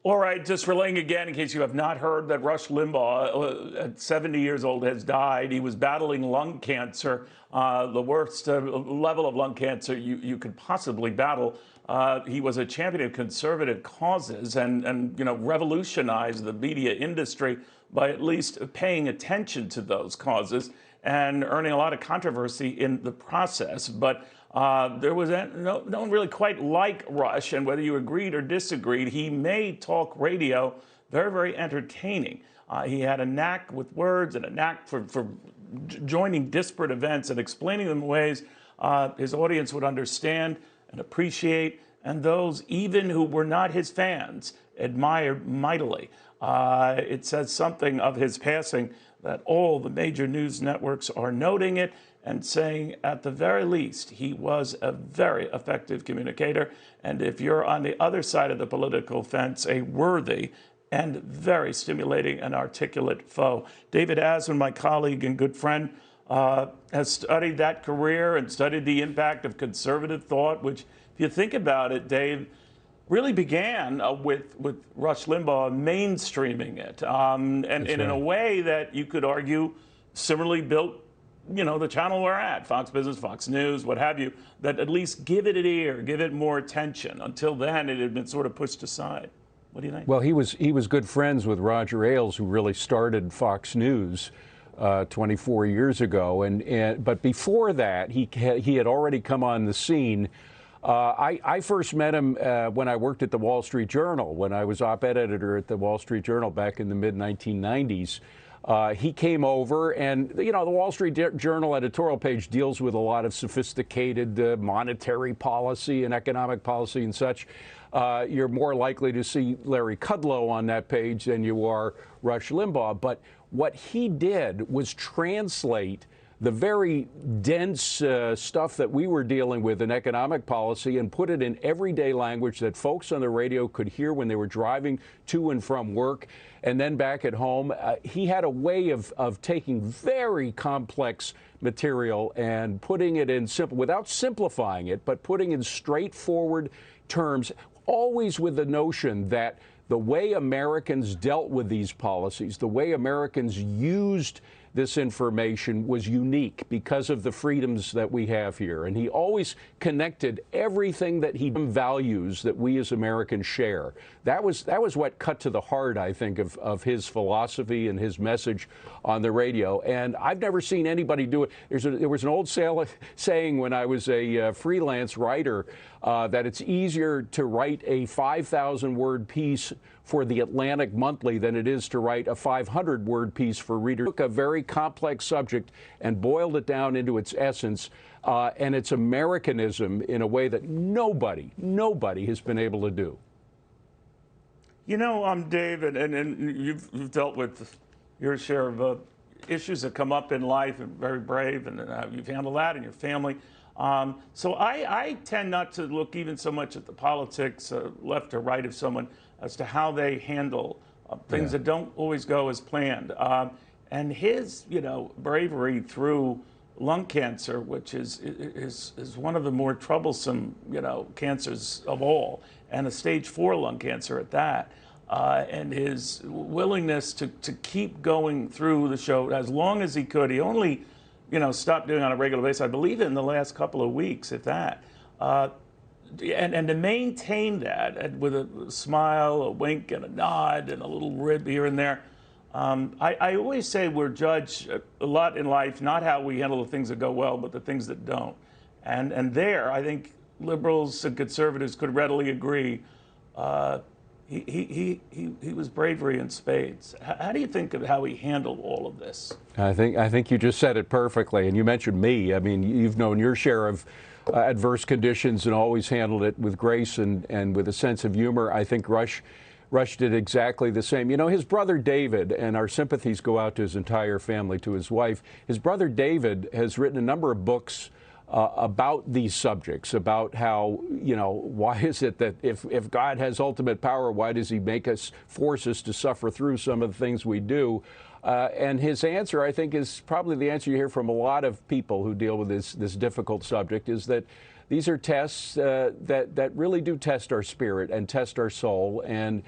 All right, just relaying again, in case you have not heard, that Rush Limbaugh, at 70 years old, has died. He was battling lung cancer, the worst level of lung cancer you could possibly battle. He was a champion of conservative causes and revolutionized the media industry by at least paying attention to those causes and earning a lot of controversy in the process. But there was no one really quite like Rush, and whether you agreed or disagreed, he made talk radio very, very entertaining. He had a knack with words and a knack for joining disparate events and explaining them in ways his audience would understand and appreciate, and those even who were not his fans admired mightily. It says something of his passing that all the major news networks are noting it and saying, at the very least, he was a very effective communicator. And if you're on the other side of the political fence, a worthy and very stimulating and articulate foe. David Asman, my colleague and good friend, has studied that career and studied the impact of conservative thought, which, if you think about it, Dave, really began with Rush Limbaugh mainstreaming it, and in a way that you could argue similarly built, the channel we're at, Fox Business, Fox News, what have you, that at least give it an ear, give it more attention. Until then, it had been sort of pushed aside. What do you think? Well, he was good friends with Roger Ailes, who really started Fox News 24 years ago, but before that, he had already come on the scene. I first met him when I worked at the Wall Street Journal, when I was op-ed editor at the Wall Street Journal back in the mid-1990s. He came over, and the Wall Street Journal editorial page deals with a lot of sophisticated monetary policy and economic policy and such. You're more likely to see Larry Kudlow on that page than you are Rush Limbaugh. But what he did was translate the very dense stuff that we were dealing with in economic policy and put it in everyday language that folks on the radio could hear when they were driving to and from work and then back at home. He had a way of taking very complex material and putting it in simple, without simplifying it, but putting in straightforward terms, always with the notion that the way Americans dealt with these policies, the way Americans used this information was unique because of the freedoms that we have here. And he always connected everything that he values that we as Americans share. That was what cut to the heart, I think, of his philosophy and his message on the radio. And I've never seen anybody do it. There was an old saying when I was a freelance writer that it's easier to write a 5,000-word piece for the Atlantic Monthly than it is to write a 500-word piece for readers. He took a very complex subject and boiled it down into its essence and its Americanism in a way that nobody has been able to do. Dave, and you've dealt with your share of issues that come up in life, and very brave, and you've handled that in your family. So I tend not to look even so much at the politics, left or right of someone, as to how they handle things that don't always go as planned. And his, bravery through lung cancer, which is one of the more troublesome, cancers of all, and a stage 4 lung cancer at that. And his willingness to keep going through the show as long as he could. He only, stopped doing it on a regular basis, I believe, in the last couple of weeks, if that. And to maintain that with a smile, a wink, and a nod, and a little rib here and there. I always say we're judged a lot in life, not how we handle the things that go well, but the things that don't. And there, I think liberals and conservatives could readily agree. He was bravery in spades. How do you think of how he handled all of this? I think you just said it perfectly. And you mentioned me. I mean, you've known your share of adverse conditions and always handled it with grace and with a sense of humor. I think Rush did exactly the same. His brother David, and our sympathies go out to his entire family, to his wife. His brother David has written a number of books about these subjects, about how, why is it that if God has ultimate power, why does he force us to suffer through some of the things we do? And his answer, I think, is probably the answer you hear from a lot of people who deal with this difficult subject, is that these are tests that really do test our spirit and test our soul. And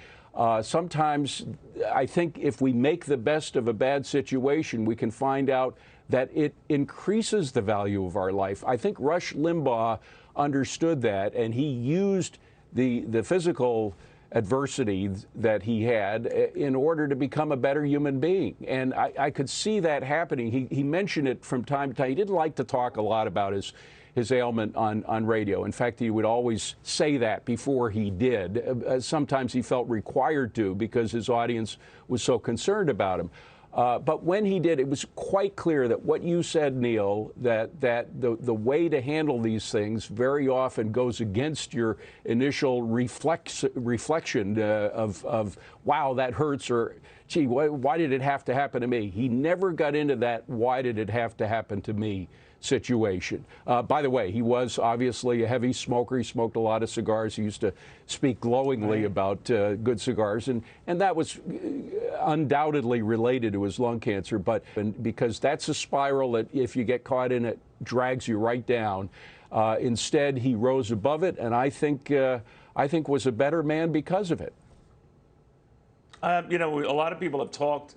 Sometimes I think if we make the best of a bad situation, we can find out that it increases the value of our life. I think Rush Limbaugh understood that, and he used the physical adversity that he had in order to become a better human being. And I could see that happening. He mentioned it from time to time. He didn't like to talk a lot about his ailment on radio. In fact, he would always say that before he did. Sometimes he felt required to because his audience was so concerned about him. But when he did, it was quite clear that what you said, Neil, that the way to handle these things very often goes against your initial reflection of, wow, that hurts, or, gee, why did it have to happen to me? He never got into that why did it have to happen to me situation. By the way, he was obviously a heavy smoker. He smoked a lot of cigars. He used to speak glowingly about good cigars, and that was undoubtedly related to his lung cancer, because that's a spiral that if you get caught in it, drags you right down. Instead, he rose above it, and I think was a better man because of it. You know, a lot of people have talked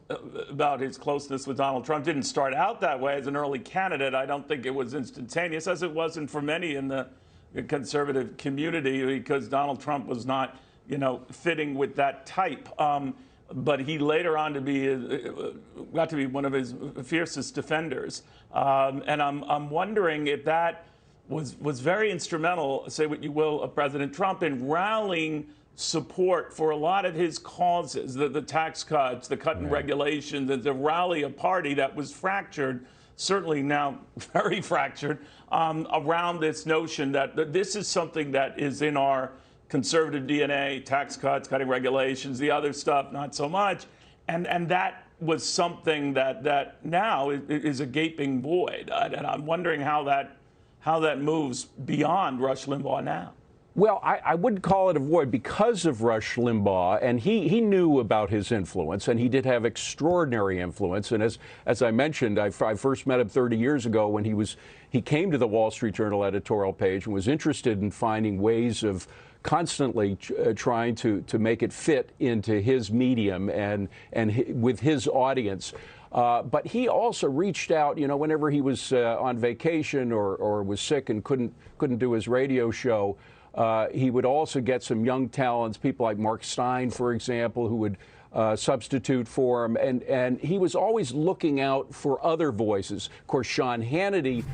about his closeness with Donald Trump. Didn't start out that way as an early candidate. I don't think it was instantaneous, as it wasn't for many in the conservative community, because Donald Trump was not, you know, fitting with that type. But he later on got to be one of his fiercest defenders. And I'm wondering if that was very instrumental, say what you will, of President Trump in rallying support for a lot of his causes, the tax cuts, the cut in regulation, the rally a party that was fractured, certainly now very fractured, around this notion that this is something that is in our conservative DNA, tax cuts, cutting regulations, the other stuff, not so much. And that was something that now is a gaping void. And I'm wondering how that moves beyond Rush Limbaugh now. Well, I wouldn't call it a void because of Rush Limbaugh, and he knew about his influence, and he did have extraordinary influence. And as I mentioned, I first met him 30 years ago when he came to the Wall Street Journal editorial page and was interested in finding ways of constantly trying to make it fit into his medium and with his audience. But he also reached out, you know, whenever he was on vacation or was sick and couldn't do his radio show. He would also get some young talents, people like Mark Stein, for example, who would substitute for him. And he was always looking out for other voices. Of course, Sean Hannity.